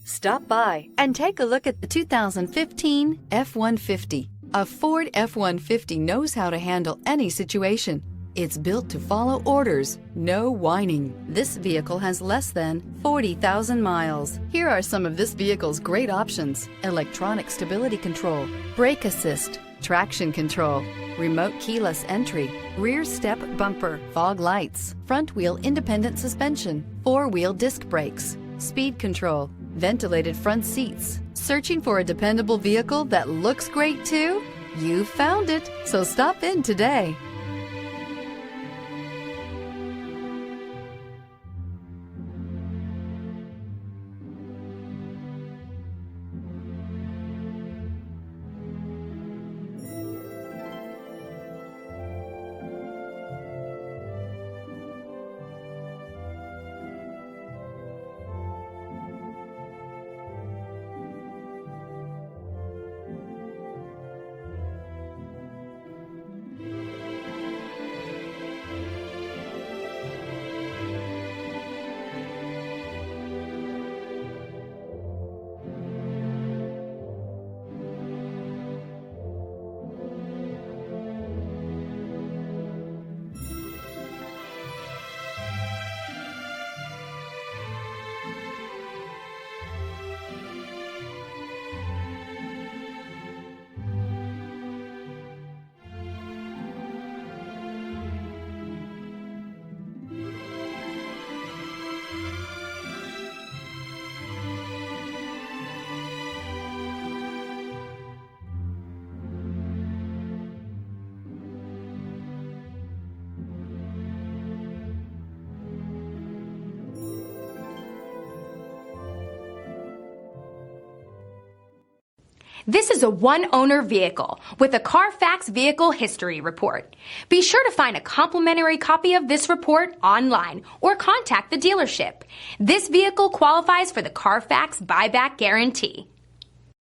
Stop by and take a look at the 2015 F-150. A Ford F-150 knows how to handle any situation. It's built to follow orders, no whining. This vehicle has less than 40,000 miles. Here are some of this vehicle's great options: electronic stability control, brake assist, traction control, remote keyless entry, rear step bumper, fog lights, front wheel independent suspension, four-wheel disc brakes, speed control, ventilated front seats. Searching for a dependable vehicle that looks great too? You found it, so stop in today. This is a one-owner vehicle with a Carfax Vehicle History Report. Be sure to find a complimentary copy of this report online or contact the dealership. This vehicle qualifies for the Carfax Buyback Guarantee.